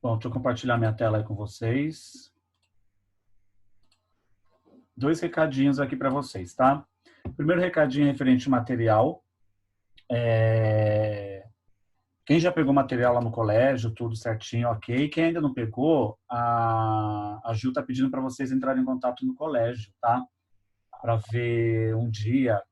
Bom, deixa eu compartilhar minha tela aí com vocês. Dois recadinhos aqui para vocês, tá? Primeiro recadinho referente ao material. Quem já pegou material lá no colégio, tudo certinho, ok. Quem ainda não pegou, a Gil está pedindo para vocês entrarem em contato no colégio, tá? Para ver um dia,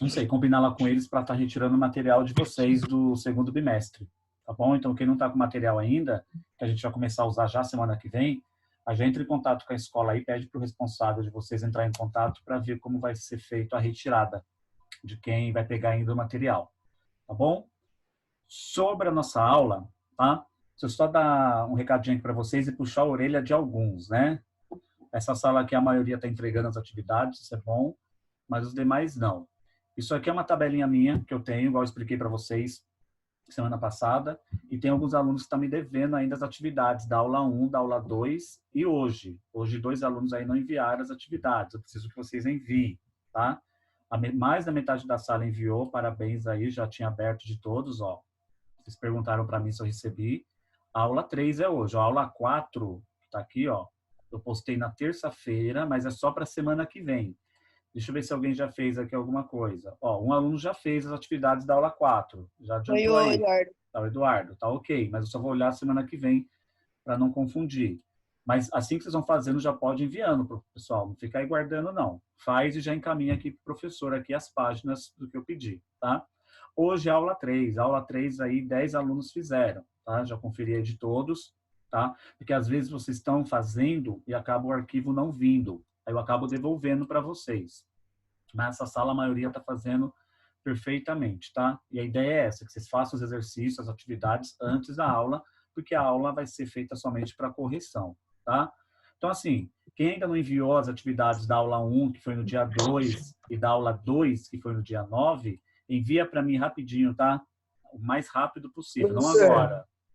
não sei, combinar lá com eles para estar retirando o material de vocês do segundo bimestre, tá bom? Então, quem não está com material ainda, que a gente vai começar a usar já semana que vem, a gente entra em contato com a escola aí, pede para o responsável de vocês entrar em contato para ver como vai ser feito a retirada de quem vai pegar ainda o material, tá bom? Sobre a nossa aula, tá? Deixa eu só dar um recadinho aqui para vocês e puxar a orelha de alguns, né? Essa sala aqui, a maioria está entregando as atividades, isso é bom, mas os demais não. Isso aqui é uma tabelinha minha que eu tenho, igual eu expliquei para vocês semana passada, e tem alguns alunos que estão me devendo ainda as atividades da aula 1, da aula 2 e hoje. Hoje, 2 alunos aí não enviaram as atividades, eu preciso que vocês enviem, tá? Mais da metade da sala enviou, parabéns aí, já tinha aberto de todos, ó. Vocês perguntaram para mim se eu recebi. A aula 3 é hoje, a aula 4 tá aqui, ó. Eu postei na terça-feira, mas é só para semana que vem. Deixa eu ver se alguém já fez aqui alguma coisa. Ó, um aluno já fez as atividades da aula 4. Já adiantou aí. Eduardo. Tá, o Eduardo. Tá ok, mas eu só vou olhar semana que vem para não confundir. Mas assim que vocês vão fazendo, já pode ir enviando pro pessoal. Não fica aí guardando, não. Faz e já encaminha aqui pro professor aqui as páginas do que eu pedi, tá? Hoje é aula 3. Aula 3 aí 10 alunos fizeram, tá? Já conferi aí de todos, tá? Porque às vezes vocês estão fazendo e acaba o arquivo não vindo. Aí eu acabo devolvendo para vocês. Nessa sala, a maioria está fazendo perfeitamente, tá? E a ideia é essa, que vocês façam os exercícios, as atividades antes da aula, porque a aula vai ser feita somente para correção, tá? Então, assim, quem ainda não enviou as atividades da aula 1, que foi no dia 2, e da aula 2, que foi no dia 9, envia para mim rapidinho, tá? O mais rápido possível.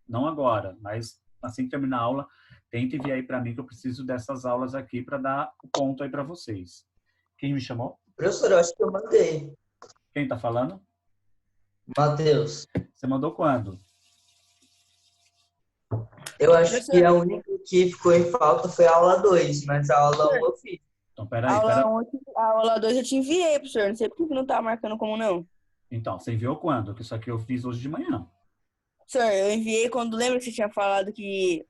Não agora, mas assim que terminar a aula, tenta enviar aí para mim, que eu preciso dessas aulas aqui para dar o ponto aí para vocês. Quem me chamou? Professor, eu acho que eu mandei. Quem está falando? Matheus. Você mandou quando? Eu acho que a única que ficou em falta foi a aula 2, mas a aula 1 eu fiz. Então, peraí. A aula 2 eu te enviei, professor. Não sei por que não tá marcando como não. Então, você enviou quando? Que isso aqui eu fiz hoje de manhã. Professor, eu enviei quando lembra que você tinha falado que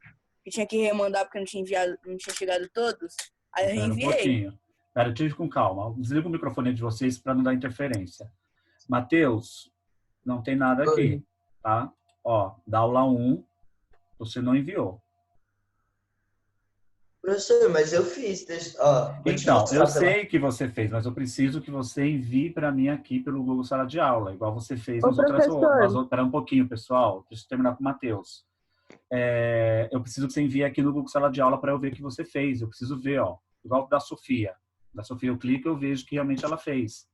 tinha que remandar porque não tinha enviado, não tinha chegado todos. Aí eu Espera um enviei. pouquinho. Espera, eu tive com calma. Desliga o microfone de vocês para não dar interferência. Matheus, não tem nada aqui, tá? Ó, da aula 1, você não enviou. Professor, mas eu fiz. Ó, então, eu sei que você fez, mas eu preciso que você envie para mim aqui pelo Google Sala de Aula, igual você fez nas outras. Espera um pouquinho, pessoal. Deixa eu terminar com o Matheus. Eu preciso que você envie aqui no Google Sala de Aula para eu ver que você fez. Eu preciso ver, ó. Igual da Sofia. Da Sofia eu clico e eu vejo que realmente ela fez.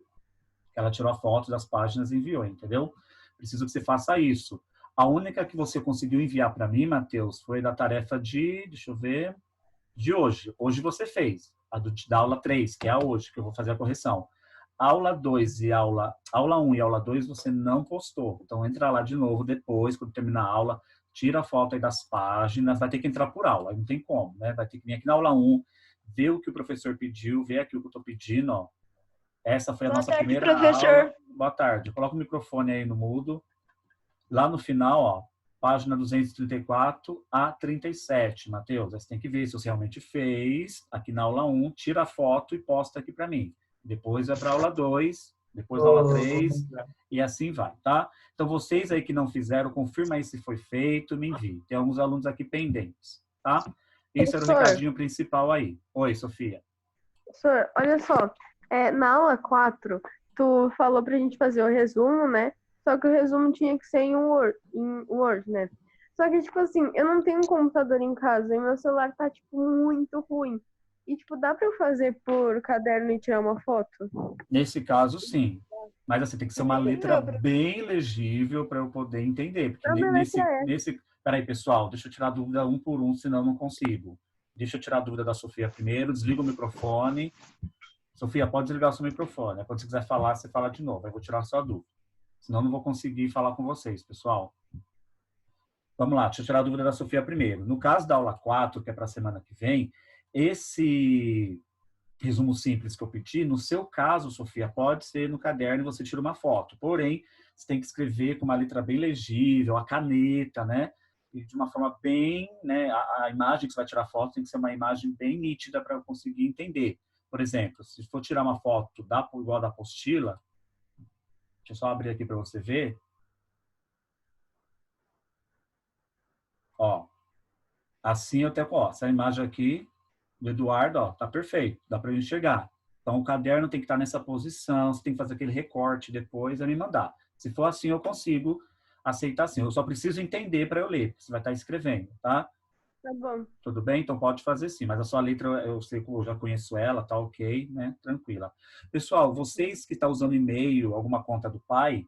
Ela tirou a foto das páginas e enviou, entendeu? Preciso que você faça isso. A única que você conseguiu enviar para mim, Matheus, foi da tarefa deixa eu ver, de hoje. Hoje você fez. Da aula 3, que é a hoje, que eu vou fazer a correção. Aula 2 e aula 1 e aula 2 você não postou. Então, entra lá de novo depois, quando terminar a aula, tira a foto aí das páginas, vai ter que entrar por aula, não tem como, né? Vai ter que vir aqui na aula 1, ver o que o professor pediu, ver aqui o que eu estou pedindo, ó. Essa foi a nossa primeira aula. Boa tarde. Coloca o microfone aí no mudo. Lá no final, ó, página 234 a 37, Matheus. Você tem que ver se você realmente fez aqui na aula 1, tira a foto e posta aqui para mim. Depois vai para a aula 2, depois na aula 3 e assim vai, tá? Então, vocês aí que não fizeram, confirma aí se foi feito, me envie. Tem alguns alunos aqui pendentes, tá? Esse era o recadinho principal aí. Oi, Sofia. Professor, olha só. Na aula 4, tu falou pra gente fazer o resumo, né? Só que o resumo tinha que ser em Word, né? Só que, tipo assim, eu não tenho um computador em casa e meu celular tá, tipo, muito ruim. E, tipo, dá pra eu fazer por caderno e tirar uma foto? Nesse caso, sim. Mas, assim, tem que ser uma letra bem legível para eu poder entender. Porque Peraí, pessoal, deixa eu tirar a dúvida um por um, senão eu não consigo. Deixa eu tirar a dúvida da Sofia primeiro, desliga o microfone. Sofia, pode desligar o seu microfone. Quando você quiser falar, você fala de novo. Eu vou tirar a sua dúvida. Senão eu não vou conseguir falar com vocês, pessoal. Vamos lá, deixa eu tirar a dúvida da Sofia primeiro. No caso da aula 4, que é para a semana que vem, esse resumo simples que eu pedi, no seu caso, Sofia, pode ser no caderno e você tira uma foto. Porém, você tem que escrever com uma letra bem legível, a caneta, né? E de uma forma bem, né? A imagem que você vai tirar foto tem que ser uma imagem bem nítida para eu conseguir entender. Por exemplo, se for tirar uma foto igual da apostila, deixa eu só abrir aqui para você ver. Ó, assim eu tenho, ó, essa imagem aqui do Eduardo, ó, tá perfeito, dá para eu enxergar. Então, o caderno tem que estar nessa posição, você tem que fazer aquele recorte depois e me mandar. Se for assim, eu consigo aceitar assim. Eu só preciso entender para eu ler, porque você vai estar escrevendo, tá? Tá bom. Tudo bem? Então, pode fazer sim. Mas a sua letra, eu sei que eu já conheço ela, tá ok, né? Tranquila. Pessoal, vocês que estão usando e-mail, alguma conta do pai,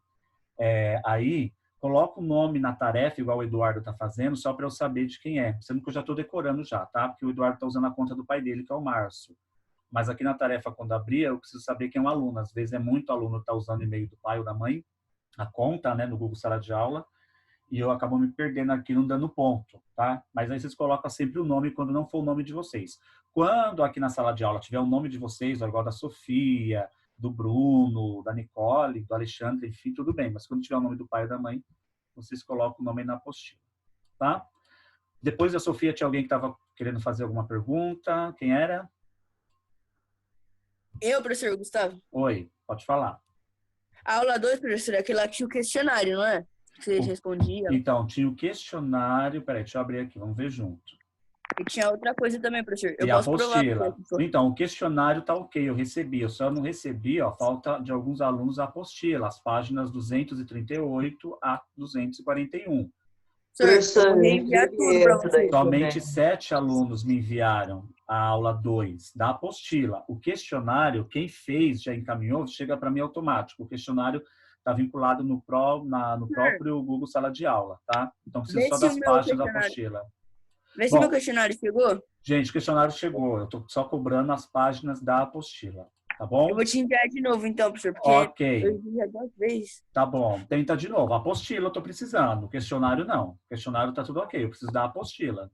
aí, coloca o nome na tarefa, igual o Eduardo está fazendo, só para eu saber de quem é. Sendo que eu já estou decorando já, tá? Porque o Eduardo está usando a conta do pai dele, que é o Márcio. Mas aqui na tarefa, quando abrir, eu preciso saber quem é um aluno. Às vezes é muito aluno que está usando o e-mail do pai ou da mãe, a conta, né, no Google Sala de Aula, e eu acabo me perdendo aqui, não dando ponto, tá? Mas aí vocês colocam sempre o nome quando não for o nome de vocês. Quando aqui na sala de aula tiver o nome de vocês, igual da Sofia, do Bruno, da Nicole, do Alexandre, enfim, tudo bem. Mas quando tiver o nome do pai e da mãe, vocês colocam o nome aí na apostila, tá? Depois da Sofia, tinha alguém que estava querendo fazer alguma pergunta. Quem era? Eu, professor Gustavo. Oi, pode falar. A aula 2, professor, é aquele lá que tinha o questionário, não é? Que vocês respondiam. Então, tinha o questionário. Peraí, deixa eu abrir aqui, vamos ver junto. E tinha outra coisa também, professor. Eu E a posso provar. apostila. Então, o questionário tá ok, eu recebi. Eu só não recebi, ó, falta de alguns alunos a apostila, as páginas 238 a 241. Professor, eu vou reenviar tudo para você. Somente 7 alunos me enviaram a aula 2 da apostila. O questionário, quem fez, já encaminhou, chega para mim automático. O questionário está vinculado no próprio Google Sala de Aula, tá? Então, preciso só das páginas da apostila. Vê se meu questionário chegou. Gente, o questionário chegou. Eu estou só cobrando as páginas da apostila, tá bom? Eu vou te enviar de novo, então, professor, porque ok. eu enviei 2 vezes. Tá bom, tenta de novo. A apostila eu estou precisando, o questionário não. O questionário está tudo ok, eu preciso da apostila.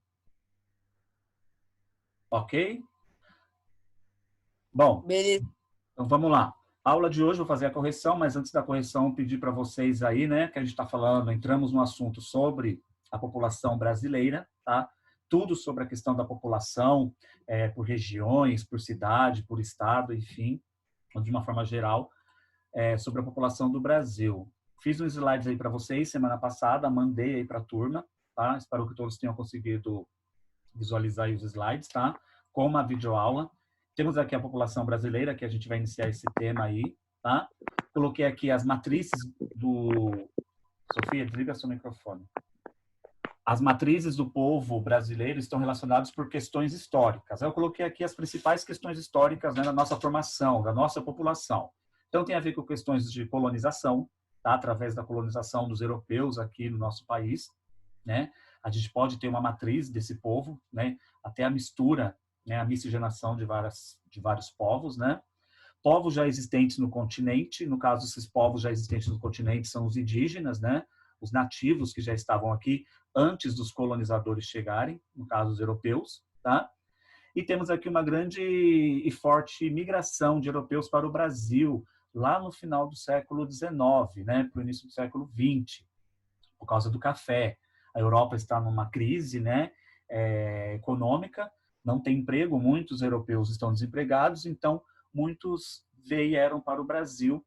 Ok? Bom, beleza. Então vamos lá. A aula de hoje eu vou fazer a correção, mas antes da correção pedir para vocês aí, né, que a gente está falando, entramos no assunto sobre a população brasileira, tá? Tudo sobre a questão da população, por regiões, por cidade, por estado, enfim, de uma forma geral, sobre a população do Brasil. Fiz uns slides aí para vocês semana passada, mandei aí para a turma, tá? Espero que todos tenham conseguido visualizar aí os slides, tá? Com uma videoaula. Temos aqui a população brasileira, que a gente vai iniciar esse tema aí, tá? Coloquei aqui as matrizes do... Sofia, desliga seu microfone. As matrizes do povo brasileiro estão relacionadas por questões históricas. Eu coloquei aqui as principais questões históricas, né, da nossa formação, da nossa população. Então, tem a ver com questões de colonização, tá? Através da colonização dos europeus aqui no nosso país, né? A gente pode ter uma matriz desse povo, né? Até a mistura, né? A miscigenação de vários povos, né? Povos já existentes no continente, no caso, esses povos já existentes no continente são os indígenas, né? Os nativos que já estavam aqui antes dos colonizadores chegarem, no caso, os europeus, tá? E temos aqui uma grande e forte migração de europeus para o Brasil, lá no final do século XIX, né? Para o início do século XX, por causa do café. A Europa está numa crise, né, econômica, não tem emprego, muitos europeus estão desempregados, então muitos vieram para o Brasil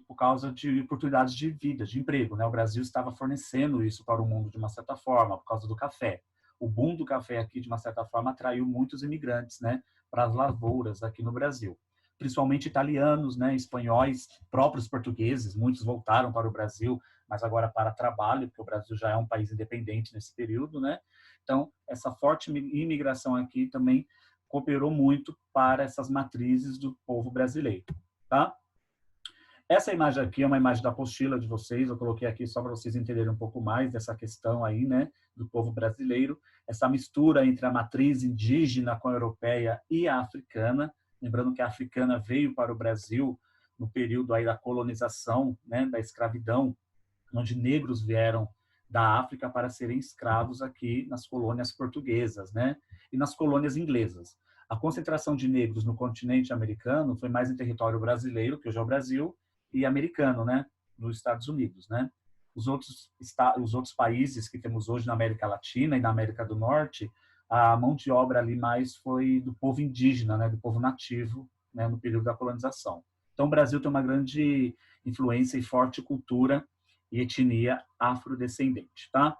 por causa de oportunidades de vida, de emprego, né? O Brasil estava fornecendo isso para o mundo de uma certa forma, por causa do café. O boom do café aqui, de uma certa forma, atraiu muitos imigrantes, né, para as lavouras aqui no Brasil. Principalmente italianos, né, espanhóis, próprios portugueses, muitos voltaram para o Brasil, mas agora para trabalho, porque o Brasil já é um país independente nesse período, né? Então, essa forte imigração aqui também cooperou muito para essas matrizes do povo brasileiro, tá? Essa imagem aqui é uma imagem da apostila de vocês, eu coloquei aqui só para vocês entenderem um pouco mais dessa questão aí, né, do povo brasileiro, essa mistura entre a matriz indígena com a europeia e a africana, lembrando que a africana veio para o Brasil no período aí da colonização, né, da escravidão, onde negros vieram da África para serem escravos aqui nas colônias portuguesas, né? E nas colônias inglesas. A concentração de negros no continente americano foi mais em território brasileiro, que hoje é o Brasil, e americano, né? Nos Estados Unidos, né? Os outros países que temos hoje na América Latina e na América do Norte, a mão de obra ali mais foi do povo indígena, né? Do povo nativo, né? No período da colonização. Então, o Brasil tem uma grande influência e forte cultura e etnia afrodescendente, tá?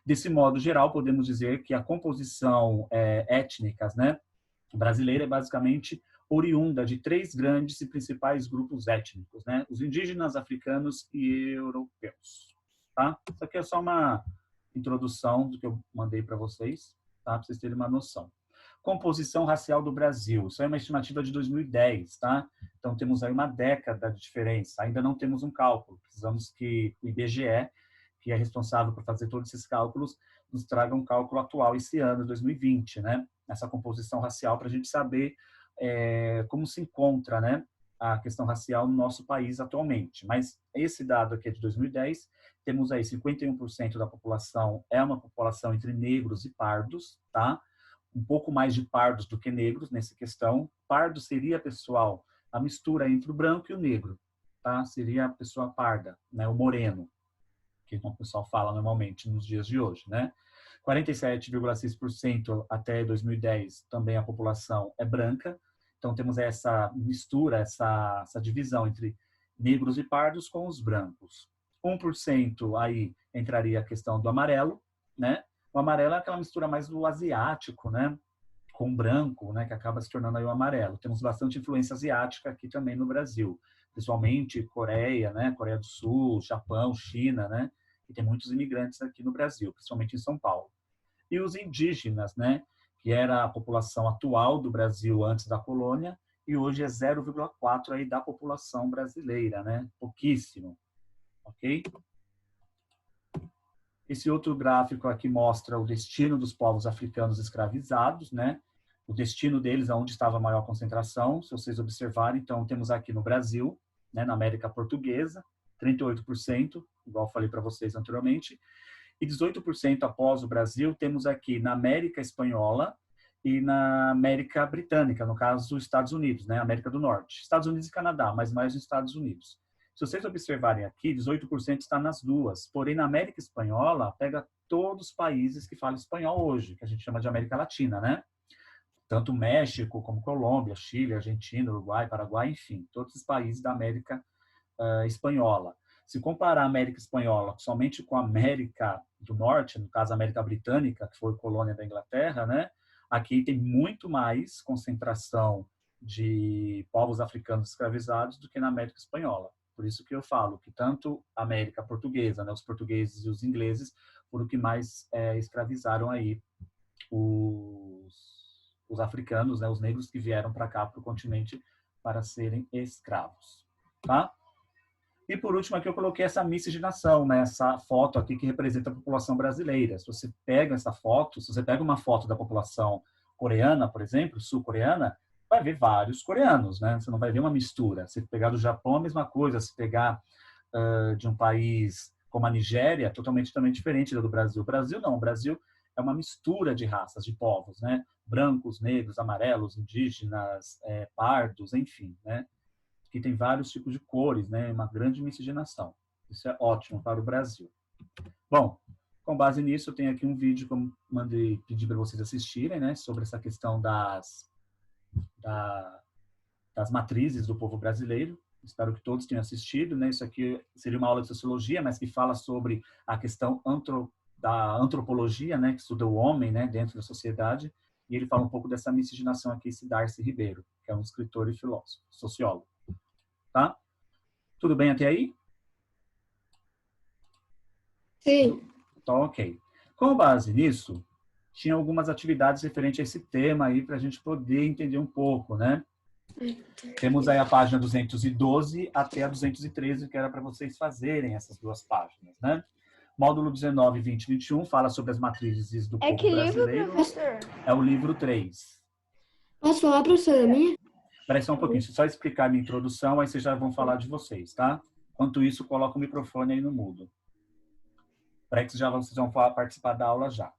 Desse modo geral, podemos dizer que a composição étnica, né, brasileira é basicamente oriunda de 3 grandes e principais grupos étnicos, né? Os indígenas, africanos e europeus, tá? Isso aqui é só uma introdução do que eu mandei para vocês, tá? Para vocês terem uma noção. Composição racial do Brasil. Isso é uma estimativa de 2010, tá? Então, temos aí uma década de diferença. Ainda não temos um cálculo. Precisamos que o IBGE, que é responsável por fazer todos esses cálculos, nos traga um cálculo atual esse ano, 2020, né? Essa composição racial, para a gente saber como se encontra, né, a questão racial no nosso país atualmente. Mas esse dado aqui é de 2010. Temos aí 51% da população é uma população entre negros e pardos, tá? Um pouco mais de pardos do que negros nessa questão. Pardo seria, pessoal, a mistura entre o branco e o negro, tá? Seria a pessoa parda, né? O moreno, que o pessoal fala normalmente nos dias de hoje, né? 47,6% até 2010 também a população é branca. Então temos essa mistura, essa divisão entre negros e pardos com os brancos. 1% aí entraria a questão do amarelo, né? O amarelo é aquela mistura mais do asiático, né? Com o branco, né? Que acaba se tornando aí o amarelo. Temos bastante influência asiática aqui também no Brasil. Principalmente Coreia, né? Coreia do Sul, Japão, China, né? E tem muitos imigrantes aqui no Brasil, principalmente em São Paulo. E os indígenas, né? Que era a população atual do Brasil antes da colônia, e hoje é 0,4% aí da população brasileira, né? Pouquíssimo, ok? Esse outro gráfico aqui mostra o destino dos povos africanos escravizados, né? O destino deles, aonde estava a maior concentração, se vocês observarem. Então, temos aqui no Brasil, né, na América Portuguesa, 38%, igual eu falei para vocês anteriormente, e 18% após o Brasil, temos aqui na América Espanhola e na América Britânica, no caso, os Estados Unidos, né, América do Norte. Estados Unidos e Canadá, mas mais nos Estados Unidos. Se vocês observarem aqui, 18% está nas duas. Porém, na América Espanhola, pega todos os países que falam espanhol hoje, que a gente chama de América Latina, né? Tanto México como Colômbia, Chile, Argentina, Uruguai, Paraguai, enfim, todos os países da América Espanhola. Se comparar a América Espanhola somente com a América do Norte, no caso a América Britânica, que foi colônia da Inglaterra, né? Aqui tem muito mais concentração de povos africanos escravizados do que na América Espanhola. Por isso que eu falo que tanto a América Portuguesa, né, os portugueses e os ingleses, foram os que mais escravizaram aí os africanos, né, os negros que vieram para cá, para o continente, para serem escravos. Tá? E por último aqui eu coloquei essa miscigenação, né, essa foto aqui que representa a população brasileira. Se você pega essa foto, se você pega uma foto da população coreana, por exemplo, sul-coreana, vai ver vários coreanos, né? Você não vai ver uma mistura. Se pegar do Japão, a mesma coisa. Se pegar de um país como a Nigéria, totalmente também diferente do Brasil. O Brasil não. O Brasil é uma mistura de raças, de povos, né? Brancos, negros, amarelos, indígenas, pardos, enfim, né? Que tem vários tipos de cores, né? Uma grande miscigenação. Isso é ótimo para o Brasil. Bom, com base nisso, eu tenho aqui um vídeo que eu mandei pedir para vocês assistirem, né? Sobre essa questão das matrizes do povo brasileiro. Espero que todos tenham assistido, né? Isso aqui seria uma aula de sociologia, mas que fala sobre a questão da antropologia, né? Que estuda o homem, né? Dentro da sociedade. E ele fala um pouco dessa miscigenação aqui, esse Darcy Ribeiro, que é um escritor e filósofo, sociólogo. Tá? Tudo bem até aí? Sim. Então, ok. Com base nisso, tinha algumas atividades referentes a esse tema aí para a gente poder entender um pouco, né? Temos aí a página 212 até a 213, que era para vocês fazerem essas duas páginas, né? Módulo 19, 20 e 21 fala sobre as matrizes do povo brasileiro. Livro, professor? É o livro 3. Posso falar, professora, minha? Espera aí só um pouquinho, deixa eu só explicar a minha introdução, aí vocês já vão falar de vocês, tá? Enquanto isso, coloca o microfone aí no mudo. Para que vocês vão participar da aula já.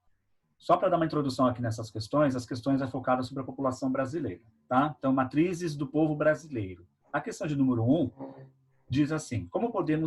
Só para dar uma introdução aqui nessas questões, as questões é focada sobre a população brasileira, tá? Então, matrizes do povo brasileiro. A questão de número 1 diz assim: como podem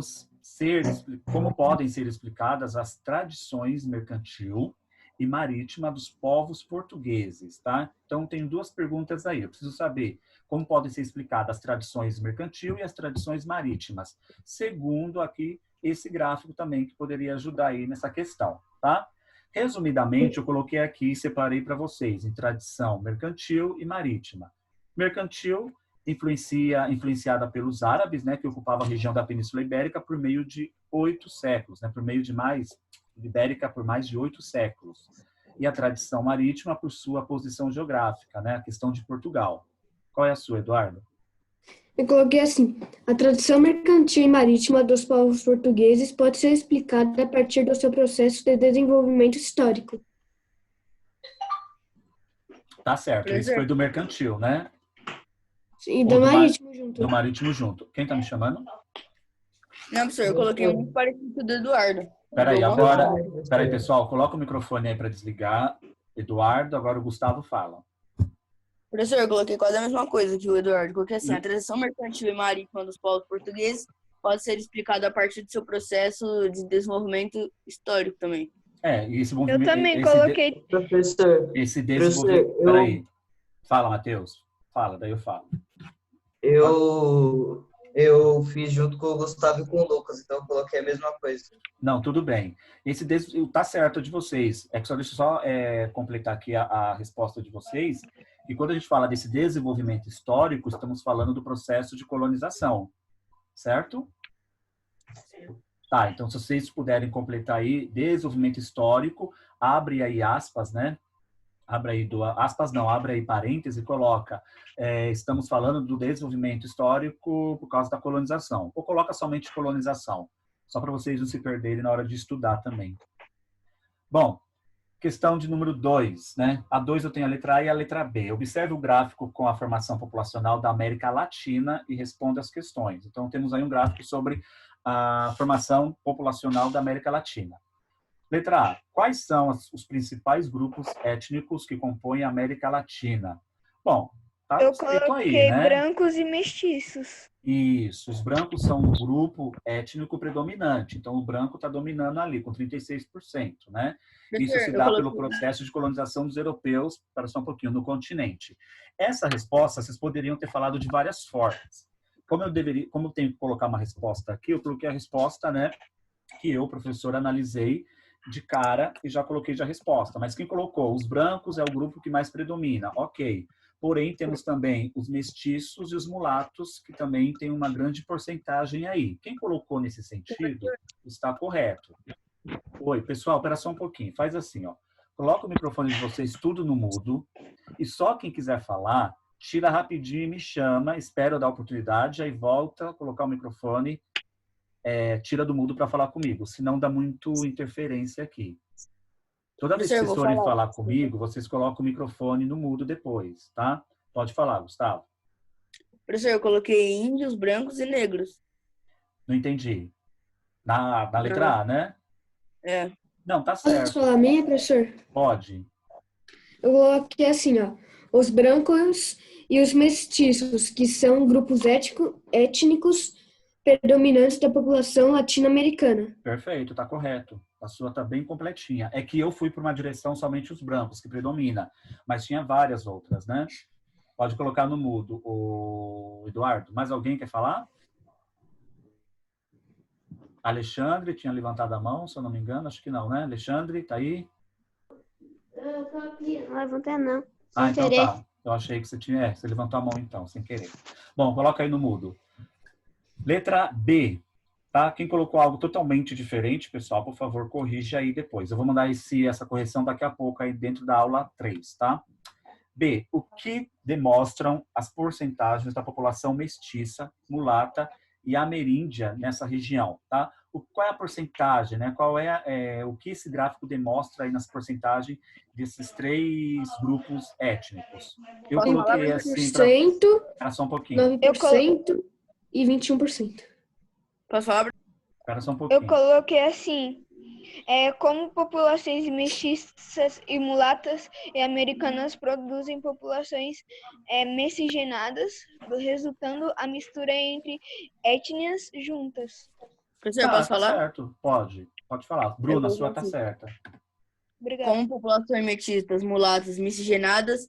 ser explicadas as tradições mercantil e marítima dos povos portugueses, tá? Então, tem duas perguntas aí. Eu preciso saber como podem ser explicadas as tradições mercantil e as tradições marítimas, segundo aqui esse gráfico também, que poderia ajudar aí nessa questão, tá? Resumidamente, eu coloquei aqui e separei para vocês em tradição mercantil e marítima. Mercantil, influenciada pelos árabes, né, que ocupavam a região da Península Ibérica por meio de 8 séculos, né, Ibérica por mais de 8 séculos. E a tradição marítima por sua posição geográfica, né, a questão de Portugal. Qual é a sua, Eduardo? Eu coloquei assim: a tradição mercantil e marítima dos povos portugueses pode ser explicada a partir do seu processo de desenvolvimento histórico. Tá certo, isso foi do mercantil, né? E do marítimo junto. Do marítimo junto. Quem tá me chamando? Não, professor, eu coloquei muito parecido com o do Eduardo. Peraí, pessoal, coloca o microfone aí para desligar. Eduardo, agora o Gustavo fala. Professor, eu coloquei quase a mesma coisa que o Eduardo. Coloquei assim: a tradição mercantil e marítima dos povos portugueses pode ser explicada a partir do seu processo de desenvolvimento histórico também. E esse movimento... Eu também coloquei... Professor, Esse desenvolvimento... Peraí. Fala, Matheus. Fala, daí eu falo. Eu fiz junto com o Gustavo e com o Lucas, então eu coloquei a mesma coisa. Não, tudo bem. Tá certo de vocês. É que deixa eu só completar aqui a resposta de vocês. E quando a gente fala desse desenvolvimento histórico, estamos falando do processo de colonização, certo? Tá, então se vocês puderem completar aí, desenvolvimento histórico, abre aí aspas, né? Abre aí parêntese e coloca, estamos falando do desenvolvimento histórico por causa da colonização. Ou coloca somente colonização, só para vocês não se perderem na hora de estudar também. Bom, questão de número 2, né? A 2 eu tenho a letra A e a letra B. Observe o gráfico com a formação populacional da América Latina e responda as questões. Então, temos aí um gráfico sobre a formação populacional da América Latina. Letra A. Quais são os principais grupos étnicos que compõem a América Latina? Bom, tá Eu escrito coloquei aí, né? brancos e mestiços. Isso, os brancos são um grupo étnico predominante. Então, o branco está dominando ali, com 36%, né? Isso se dá pelo processo de colonização dos europeus, para só um pouquinho, no continente. Essa resposta, vocês poderiam ter falado de várias formas. Como eu tenho que colocar uma resposta aqui, eu coloquei a resposta, né, que eu, professor, analisei de cara e já coloquei a resposta. Mas quem colocou? Os brancos é o grupo que mais predomina. Ok. Porém, temos também os mestiços e os mulatos, que também tem uma grande porcentagem aí. Quem colocou nesse sentido está correto. Oi, pessoal, espera só um pouquinho. Faz assim, ó. Coloca o microfone de vocês tudo no mudo e só quem quiser falar, tira rapidinho e me chama, espera eu dar a oportunidade, aí volta, colocar o microfone, tira do mudo para falar comigo, senão dá muito interferência aqui. Toda vez que vocês forem falar comigo, vocês colocam o microfone no mudo depois, tá? Pode falar, Gustavo. Professor, eu coloquei índios, brancos e negros. Não entendi. Na letra A, né? Não, tá certo. Posso falar a minha, professor? Pode. Eu coloquei assim, ó. Os brancos e os mestiços, que são grupos étnicos predominantes da população latino-americana. Perfeito, tá correto. A sua tá bem completinha. É que eu fui por uma direção somente os brancos, que predomina. Mas tinha várias outras, né? Pode colocar no mudo. O Eduardo, mais alguém quer falar? Alexandre tinha levantado a mão, se eu não me engano. Acho que não, né? Alexandre, tá aí? Eu tô aqui, não levantei não. Então tá. Eu achei que você tinha... você levantou a mão então, sem querer. Bom, coloca aí no mudo. Letra B. Tá? Quem colocou algo totalmente diferente, pessoal, por favor, corrija aí depois. Eu vou mandar essa correção daqui a pouco aí dentro da aula 3, tá? B. O que demonstram as porcentagens da população mestiça, mulata e ameríndia nessa região, tá? Qual é a porcentagem, né? O que esse gráfico demonstra aí nas porcentagens desses 3 grupos étnicos? Eu coloquei assim... 9%, Só um pouquinho. 9% e 21%. Posso falar? Espera só um Eu pouquinho. coloquei assim, como populações mestiças e mulatas e americanas produzem populações miscigenadas, resultando a mistura entre étnias juntas. Professor, posso Tá falar? certo. Pode falar. Eu Bruna, a vou sua tá aqui. certa. Obrigada. Como populações mestiças, mulatas, miscigenadas,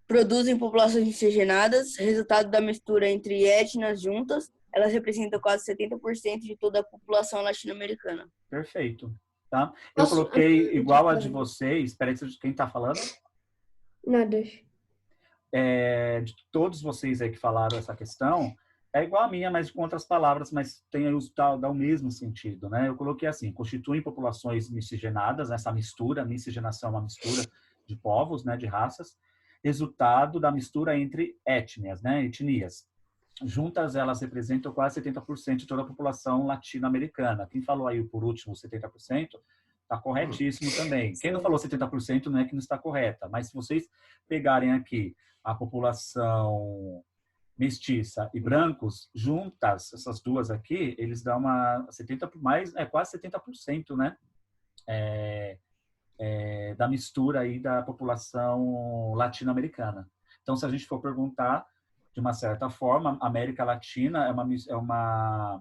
produzem populações miscigenadas, resultado da mistura entre etnias juntas, elas representam quase 70% de toda a população latino-americana. Perfeito. Tá? Eu Posso- coloquei igual a de vocês. Espera aí, quem tá falando? Nada. De todos vocês aí que falaram essa questão, é igual a minha, mas com outras palavras, mas tem aí dá o mesmo sentido, né? Eu coloquei assim, constituem populações miscigenadas, essa mistura, miscigenação é uma mistura de povos, né, de raças, resultado da mistura entre étnias, né, etnias. Juntas, elas representam quase 70% de toda a população latino-americana. Quem falou aí por último 70%, está corretíssimo também. Quem não falou 70% não é que não está correta, mas se vocês pegarem aqui a população mestiça e brancos, juntas, essas duas aqui, eles dão uma 70, quase 70%, né? Da mistura aí da população latino-americana. Então, se a gente for perguntar, de uma certa forma, a América Latina é uma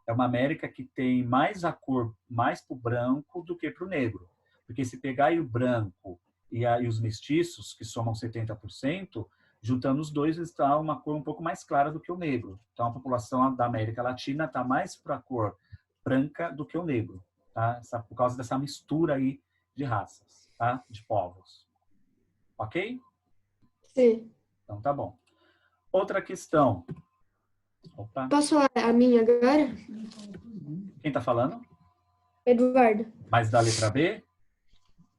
América que tem mais a cor mais para o branco do que para o negro. Porque se pegar aí o branco e os mestiços, que somam 70%, juntando os dois, eles dão uma cor um pouco mais clara do que o negro. Então, a população da América Latina está mais para a cor branca do que o negro, tá? Por causa dessa mistura aí de raças, tá? De povos. Ok? Sim. Então, tá bom. Outra questão. Opa. Posso falar a minha agora? Quem está falando? Eduardo. Mais da letra B?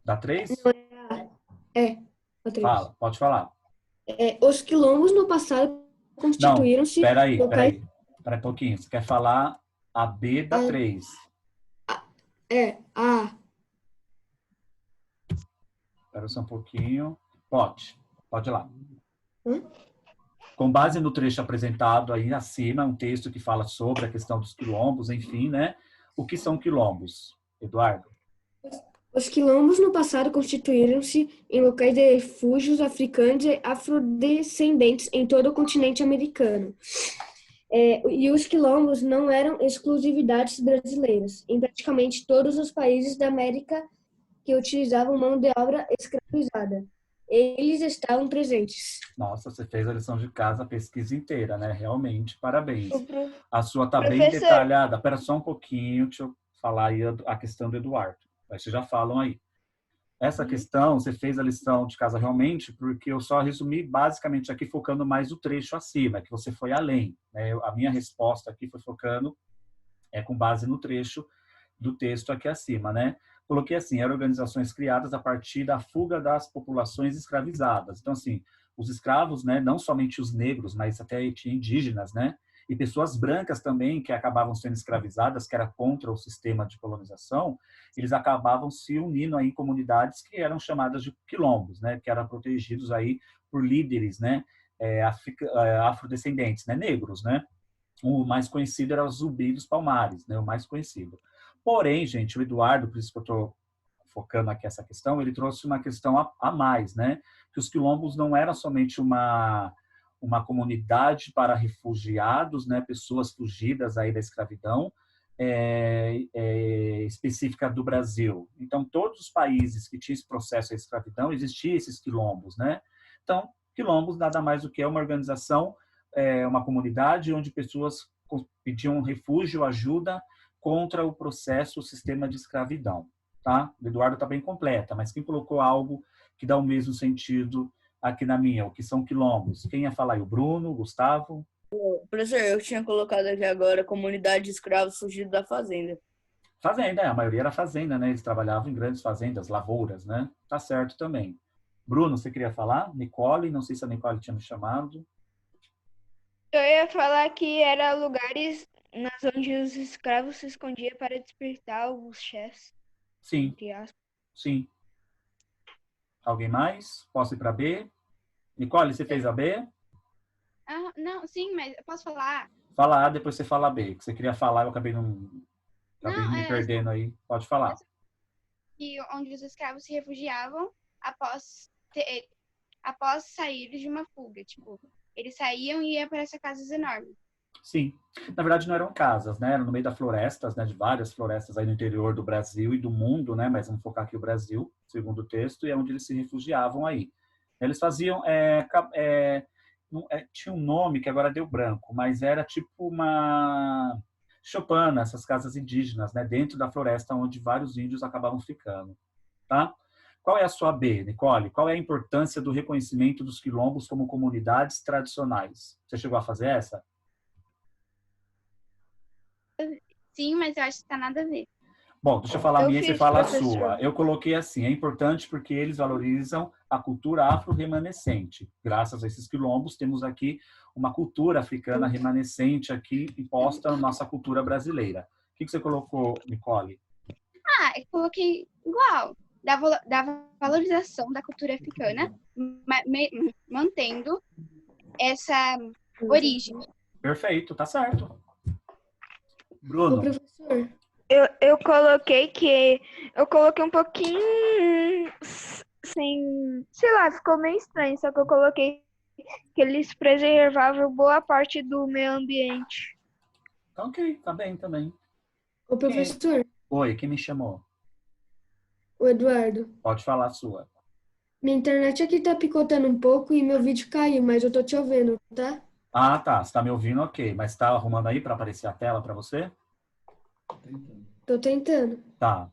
Da 3? A três. Fala, pode falar. Os quilombos no passado Não, constituíram-se peraí locais... um pouquinho. Você quer falar a B da 3? Espera só um pouquinho. Pode ir lá. Com base no trecho apresentado aí acima, um texto que fala sobre a questão dos quilombos, enfim, né? O que são quilombos, Eduardo? Os quilombos no passado constituíram-se em locais de refúgios africanos e afrodescendentes em todo o continente americano. E os quilombos não eram exclusividades brasileiras. Em praticamente todos os países da América que utilizavam mão de obra escravizada, eles estavam presentes. Nossa, você fez a lição de casa, a pesquisa inteira, né? Realmente, parabéns. Professor, A sua tá bem detalhada. Espera só um pouquinho, deixa eu falar aí a questão do Eduardo. Aí vocês já falam aí. Essa questão, você fez a lição de casa realmente, porque eu só resumi basicamente aqui, focando mais o trecho acima, que você foi além, né? A minha resposta aqui foi focando com base no trecho do texto aqui acima, né? Coloquei assim, eram organizações criadas a partir da fuga das populações escravizadas. Então, assim, os escravos, né, não somente os negros, mas até indígenas, né? E pessoas brancas também, que acabavam sendo escravizadas, que era contra o sistema de colonização, eles acabavam se unindo aí em comunidades que eram chamadas de quilombos, né? Que eram protegidos aí por líderes, né? Afrodescendentes, né? Negros, né? O mais conhecido era o Zumbi dos Palmares, né? O mais conhecido. Porém, gente, o Eduardo, por isso que eu estou focando aqui essa questão, ele trouxe uma questão a mais, né? Que os quilombos não eram somente uma comunidade para refugiados, né? Pessoas fugidas aí da escravidão específica do Brasil. Então, todos os países que tinham esse processo de escravidão, existiam esses quilombos, né? Então, quilombos nada mais do que uma organização, uma comunidade onde pessoas pediam refúgio, ajuda contra o processo, o sistema de escravidão, tá? O Eduardo está bem completa, mas quem colocou algo que dá o mesmo sentido aqui na minha, o que são quilombos? Quem ia falar aí? O Bruno, o Gustavo? Professor, eu tinha colocado aqui agora comunidade de escravos fugidos da fazenda. Fazenda, a maioria era fazenda, né? Eles trabalhavam em grandes fazendas, lavouras, né? Tá certo também. Bruno, você queria falar? Nicole, não sei se a Nicole tinha me chamado. eu ia falar que era lugares onde os escravos se escondiam para despertar os chefes. Sim, entre aspas. sim. Alguém mais? Posso ir para B? Nicole, você fez a B? Não, sim, mas eu posso falar? Fala A, depois você fala B. Que você queria falar, eu acabei não Acabei Não, me perdendo aí. Pode falar. e onde os escravos se refugiavam após sair de uma fuga. Tipo, eles saíam e iam para essas casas enormes. Sim. Na verdade, não eram casas, né? Eram no meio das florestas, né? De várias florestas aí no interior do Brasil e do mundo, né? Mas vamos focar aqui o Brasil, segundo o texto, e é onde eles se refugiavam aí. Eles faziam... tinha um nome que agora deu branco, mas era tipo uma choupana, essas casas indígenas, né? Dentro da floresta onde vários índios acabavam ficando, tá? Qual é a sua B, Nicole? Qual é a importância do reconhecimento dos quilombos como comunidades tradicionais? Você chegou a fazer essa? Sim, mas eu acho que tá nada a ver. Bom, deixa eu falar a Eu minha e você fiz, fala a professor. sua. Eu coloquei assim, é importante porque eles valorizam a cultura afro-remanescente. Graças a esses quilombos, temos aqui uma cultura africana remanescente aqui imposta na nossa cultura brasileira. O que você colocou, Nicole? Eu coloquei igual. Da valorização da cultura africana, mantendo essa origem. Perfeito, tá certo. Ô, Bruno, professor, Eu coloquei um pouquinho sem, sei lá, ficou meio estranho, só que eu coloquei que eles preservavam boa parte do meio ambiente. tá ok, tá bem também. ô, professor, Oi, quem me chamou? o Eduardo. Pode falar a sua. Minha internet aqui tá picotando um pouco e meu vídeo caiu, mas eu tô te ouvindo, tá? Ah, tá. Você tá me ouvindo, ok. Mas tá arrumando aí para aparecer a tela para você? Tô tentando. Tá.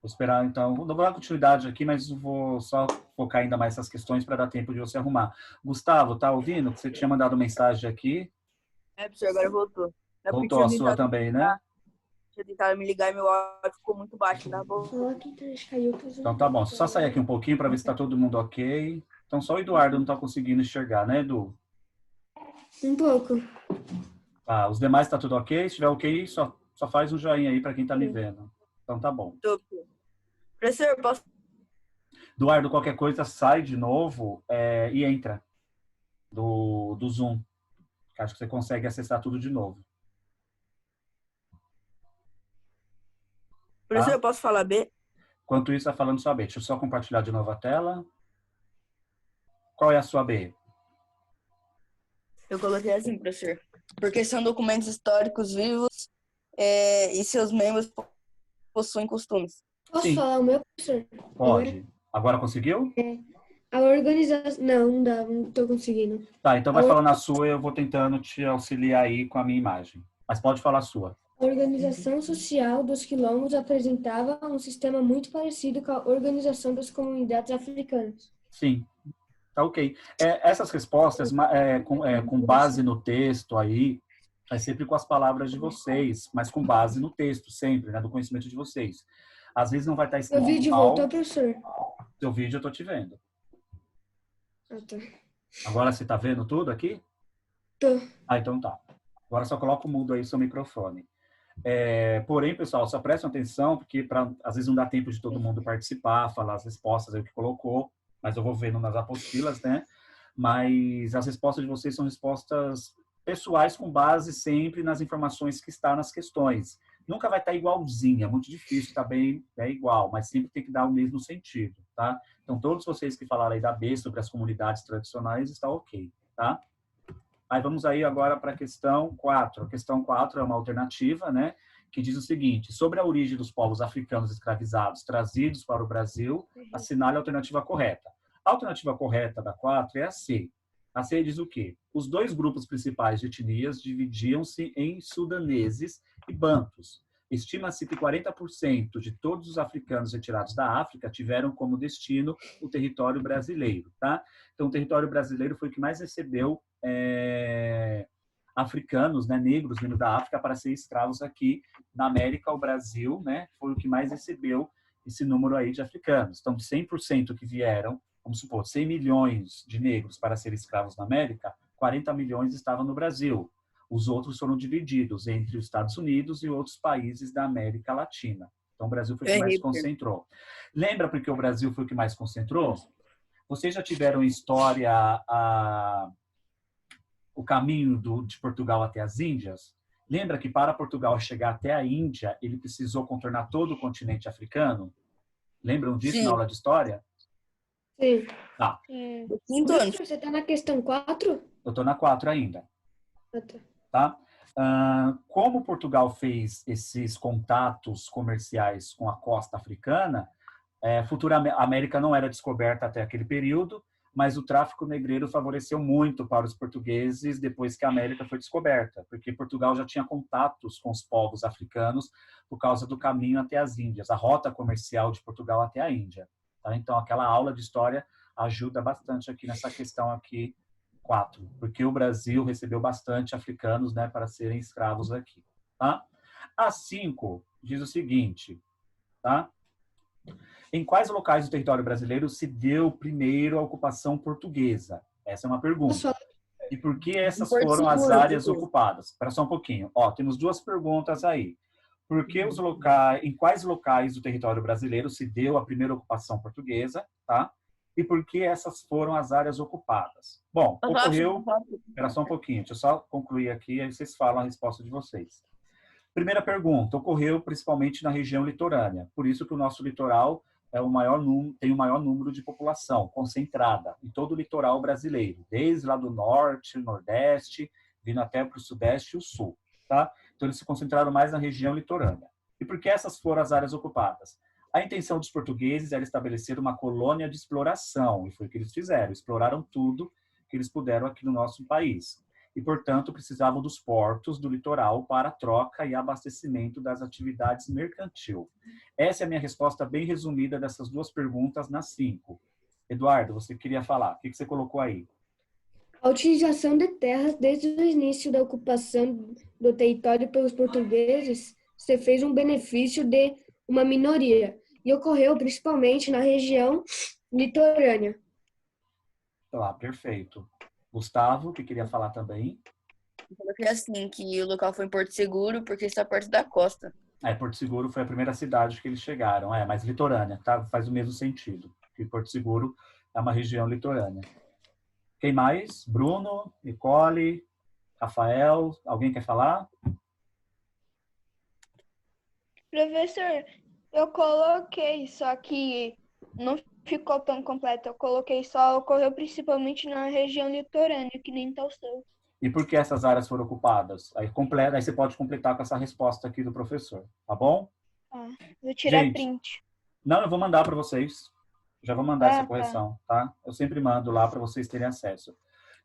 Vou esperar, então. Não vou dar continuidade aqui, mas vou só focar ainda mais essas questões para dar tempo de você arrumar. Gustavo, tá ouvindo? Você tinha mandado mensagem aqui. Professor, agora voltou. Não, porque Voltou a tinha sua tentado também, né? me ligar e meu áudio ficou muito baixo, tá bom? Falar que a internet caiu. Então tá bom. Só sair aqui um pouquinho para ver se tá todo mundo ok. Então só o Eduardo não tá conseguindo enxergar, né, Edu? Um pouco. Tá. Os demais tá tudo ok? Se tiver ok, só faz um joinha aí para quem tá me vendo. Então tá bom. Professor, posso... Eduardo, qualquer coisa, sai de novo e entra do Zoom. Acho que você consegue acessar tudo de novo. Professor, Tá? eu posso falar B? Enquanto isso, vai falando sua B. Deixa eu só compartilhar de novo a tela. Qual é a sua B? Eu coloquei assim, professor. Porque são documentos históricos vivos e seus membros possuem costumes. Posso Sim. falar o meu, professor? Pode. Agora conseguiu? A organização... Não dá, não tô conseguindo. Tá, então vai falando a sua e eu vou tentando te auxiliar aí com a minha imagem. Mas pode falar a sua. A organização social dos quilombos apresentava um sistema muito parecido com a organização das comunidades africanas. Sim. Tá ok. Essas respostas, com base no texto aí, é sempre com as palavras de vocês, mas com base no texto, sempre, né? Do conhecimento de vocês. Às vezes não vai estar Meu escrito vídeo mal. voltou, professor? Seu vídeo eu tô te vendo. Ah, tá. Agora você tá vendo tudo aqui? Tô. Ah, então tá. Agora só coloca o mudo aí, seu microfone. Porém, pessoal, só prestem atenção, porque às vezes não dá tempo de todo mundo participar, falar as respostas aí que colocou, mas eu vou vendo nas apostilas, né? Mas as respostas de vocês são respostas pessoais com base sempre nas informações que estão nas questões. Nunca vai estar igualzinha, é muito difícil estar bem igual, mas sempre tem que dar o mesmo sentido, tá? Então, todos vocês que falaram aí da B sobre as comunidades tradicionais, está ok, tá? Aí vamos aí agora para a questão 4. A questão 4 é uma alternativa, né? Que diz o seguinte: sobre a origem dos povos africanos escravizados trazidos para o Brasil, assinale a alternativa correta. A alternativa correta da 4 é a C. A C diz o quê? Os dois grupos principais de etnias dividiam-se em sudaneses e bantus. Estima-se que 40% de todos os africanos retirados da África tiveram como destino o território brasileiro, tá? Então, o território brasileiro foi o que mais recebeu africanos, né, negros vindo da África para ser escravos aqui na América. O Brasil, né, foi o que mais recebeu esse número aí de africanos. Então, de 100% que vieram, vamos supor, 100 milhões de negros para ser escravos na América, 40 milhões estavam no Brasil. Os outros foram divididos entre os Estados Unidos e outros países da América Latina. Então, o Brasil foi o que mais concentrou. Lembra porque o Brasil foi o que mais concentrou? Vocês já tiveram em história o caminho de Portugal até as Índias? Lembra que para Portugal chegar até a Índia, ele precisou contornar todo o continente africano? Lembram disso na Sim. aula de história? Sim. Tá, Sim. Quinto ano. Professor, você tá na questão 4? eu estou na 4 ainda. Ah, tá. Tá? Como Portugal fez esses contatos comerciais com a costa africana, futura América não era descoberta até aquele período, mas o tráfico negreiro favoreceu muito para os portugueses depois que a América foi descoberta, porque Portugal já tinha contatos com os povos africanos por causa do caminho até as Índias, a rota comercial de Portugal até a Índia. Tá? Então, aquela aula de história ajuda bastante aqui nessa questão aqui 4, porque o Brasil recebeu bastante africanos, né, para serem escravos aqui. Tá? A 5 diz o seguinte, tá? Em quais locais do território brasileiro se deu primeiro a ocupação portuguesa? Essa é uma pergunta. E por que essas Porto foram as Seguro, áreas Porto. ocupadas? Espera só um pouquinho. Ó, temos 2 perguntas aí. Por que os locais, em quais locais do território brasileiro se deu a primeira ocupação portuguesa, tá? E por que essas foram as áreas ocupadas? Bom, ocorreu... Espera só um pouquinho, deixa eu só concluir aqui, aí vocês falam a resposta de vocês. Primeira pergunta, ocorreu principalmente na região litorânea. Por isso que o nosso litoral tem o maior número de população concentrada em todo o litoral brasileiro, desde lá do norte, nordeste, vindo até para o sudeste e o sul. Tá? Então, eles se concentraram mais na região litorânea. E por que essas foram as áreas ocupadas? A intenção dos portugueses era estabelecer uma colônia de exploração, e foi o que eles fizeram. Exploraram tudo que eles puderam aqui no nosso país. E, portanto, precisavam dos portos do litoral para a troca e abastecimento das atividades mercantil. Essa é a minha resposta bem resumida dessas 2 perguntas nas 5. Eduardo, você queria falar. O que você colocou aí? A utilização de terras desde o início da ocupação do território pelos portugueses se fez um benefício de uma minoria e ocorreu principalmente na região litorânea. Tá, perfeito. Gustavo, que queria falar também. Eu coloquei assim, que o local foi em Porto Seguro, porque está perto da costa. Porto Seguro foi a primeira cidade que eles chegaram. Mas litorânea, tá? Faz o mesmo sentido. Porque Porto Seguro é uma região litorânea. Quem mais? Bruno, Nicole, Rafael, alguém quer falar? Professor, eu coloquei, só que não ficou tão completo. Eu coloquei só, ocorreu principalmente na região litorânea, que nem tá o seu. E por que essas áreas foram ocupadas? Aí você pode completar com essa resposta aqui do professor, tá bom? Vou tirar Gente, print. Não, eu vou mandar para vocês. Já vou mandar essa Tá. correção, tá? Eu sempre mando lá para vocês terem acesso.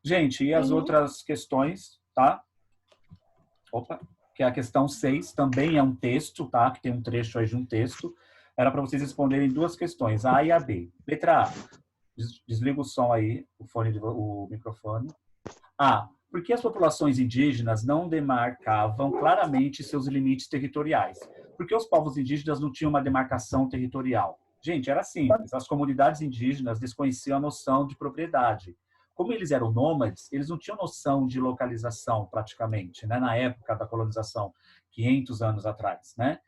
Gente, e as outras questões, tá? Opa, que é a questão 6, também é um texto, tá? Que tem um trecho aí de um texto. Era para vocês responderem 2 questões, A e a B. Letra A. Desliga o som aí, o microfone. A. Por que as populações indígenas não demarcavam claramente seus limites territoriais? Porque os povos indígenas não tinham uma demarcação territorial. Gente, era simples. As comunidades indígenas desconheciam a noção de propriedade. Como eles eram nômades, eles não tinham noção de localização, praticamente, né? Na época da colonização, 500 anos atrás, né?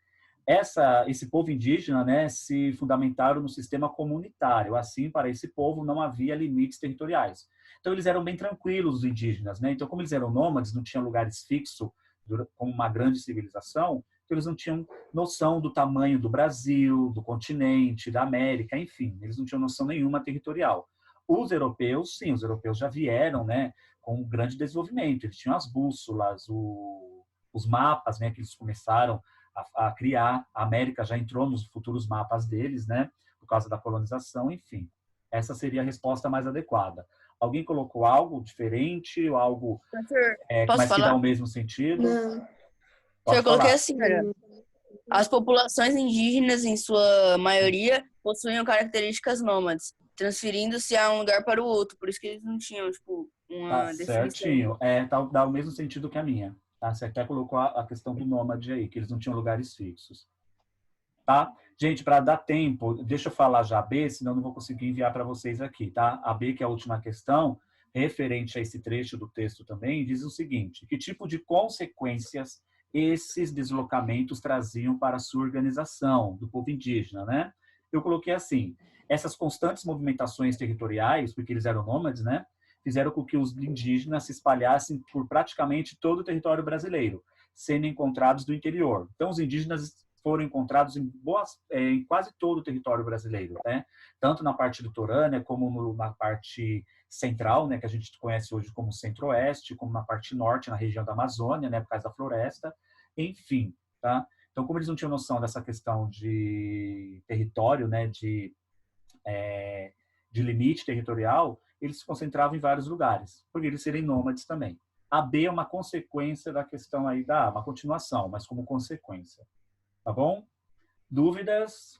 Esse povo indígena, né, se fundamentaram no sistema comunitário. Assim, para esse povo não havia limites territoriais. Então, eles eram bem tranquilos, os indígenas, né? Então, como eles eram nômades, não tinham lugares fixos, como uma grande civilização, então eles não tinham noção do tamanho do Brasil, do continente, da América, enfim, eles não tinham noção nenhuma territorial. Os europeus, sim, os europeus já vieram, né, com um grande desenvolvimento. Eles tinham as bússolas, os mapas, né, que eles começaram a criar. A América já entrou nos futuros mapas deles, né, por causa da colonização, enfim. Essa seria a resposta mais adequada. Alguém colocou algo diferente ou algo Posso que dá falar? o mesmo sentido? Não. Pode Eu coloquei falar. assim, olha. As populações indígenas, em sua maioria, possuíam características nômades, transferindo-se a um lugar para o outro. Por isso que eles não tinham, tipo, uma definição. Certinho. Dá o mesmo sentido que a minha. Tá? Você até colocou a questão do nômade aí, que eles não tinham lugares fixos. Tá? Gente, para dar tempo, deixa eu falar já a B, senão eu não vou conseguir enviar para vocês aqui, tá? A B, que é a última questão, referente a esse trecho do texto também, diz o seguinte: que tipo de consequências esses deslocamentos traziam para a sua organização do povo indígena, né? Eu coloquei assim: essas constantes movimentações territoriais, porque eles eram nômades, né? Fizeram com que os indígenas se espalhassem por praticamente todo o território brasileiro, sendo encontrados do interior. Então, os indígenas foram encontrados em quase todo o território brasileiro, né? Tanto na parte litorânea, como na parte central, né, que a gente conhece hoje como centro-oeste, como na parte norte, na região da Amazônia, né, por causa da floresta, enfim, tá? Então, como eles não tinham noção dessa questão de território, né, de limite territorial, eles se concentravam em vários lugares, por eles serem nômades também. A B é uma consequência da questão aí da A, uma continuação, mas como consequência. Tá bom? Dúvidas?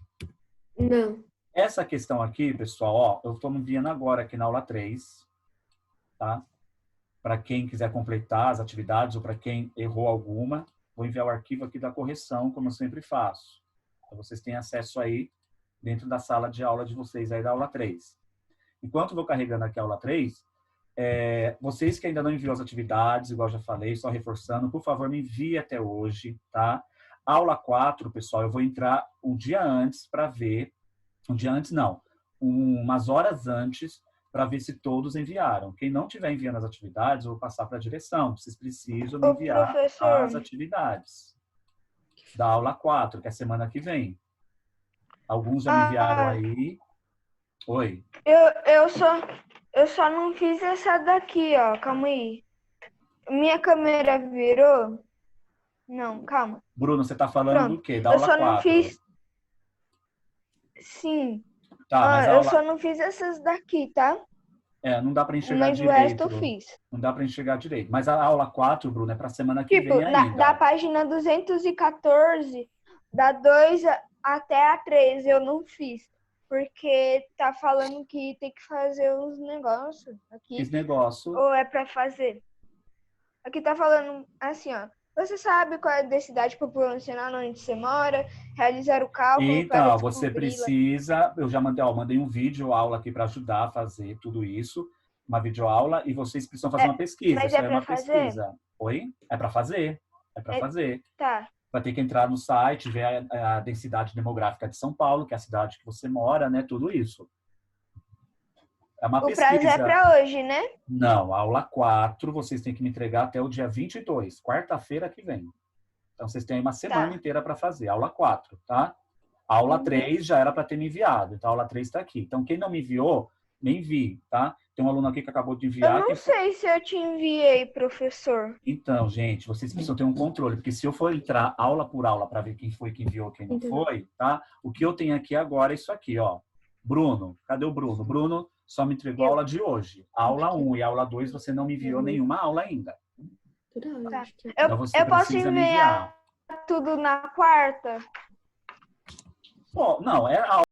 Não. Essa questão aqui, pessoal, ó, eu estou enviando agora aqui na aula 3, tá? Para quem quiser completar as atividades ou para quem errou alguma, vou enviar o arquivo aqui da correção, como eu sempre faço. Então, vocês têm acesso aí dentro da sala de aula de vocês aí da aula 3. Enquanto eu vou carregando aqui a aula 3, vocês que ainda não enviou as atividades, igual eu já falei, só reforçando, por favor, me envie até hoje, tá? Aula 4, pessoal, eu vou entrar um dia antes para ver, um dia antes não, umas horas antes para ver se todos enviaram. Quem não estiver enviando as atividades, eu vou passar para a direção. Vocês precisam me enviar as atividades da aula 4, que é semana que vem. Alguns já me enviaram aí. Oi. Eu só não fiz essa daqui, ó. Calma aí. Minha câmera virou? Não, calma. Bruno, você está falando do quê? Da eu aula só 4? Não fiz. Sim. Tá, mas eu só não fiz essas daqui, tá? Não dá para enxergar mas direito. Mas o resto eu fiz. Não dá para enxergar direito. Mas a aula 4, Bruno, é para semana que vem ainda. Da página 214, da 2 até a 3, eu não fiz. Porque tá falando que tem que fazer uns negócios aqui. Esse negócio. Ou é para fazer? Aqui tá falando assim, ó. Você sabe qual é a densidade populacional onde você mora? Realizar o cálculo. Então, você precisa. Eu já mandei um vídeo aula aqui para ajudar a fazer tudo isso, uma videoaula, e vocês precisam fazer uma pesquisa. Mas isso é uma fazer? Pesquisa. Oi? É para fazer. É para fazer. Tá. Vai ter que entrar no site, ver a densidade demográfica de São Paulo, que é a cidade que você mora, né? Tudo isso. É uma pesquisa. O prazo é para hoje, né? Não, a aula 4 vocês têm que me entregar até o dia 22, quarta-feira que vem. Então, vocês têm uma semana inteira para fazer. Aula 4, tá? A aula 3 já era para ter me enviado. Então, a aula 3 está aqui. Então, quem não me enviou, me envie, tá? Tem um aluno aqui que acabou de enviar. Eu não sei se eu te enviei, professor. Então, gente, vocês precisam ter um controle. Porque se eu for entrar aula por aula para ver quem foi que enviou quem não foi, tá? O que eu tenho aqui agora é isso aqui, ó. Bruno, cadê o Bruno? Bruno só me entregou a aula de hoje. A aula 1 e a aula 2 você não me enviou nenhuma aula ainda. Tá. Então, você eu posso precisa enviar tudo na quarta? Não, é a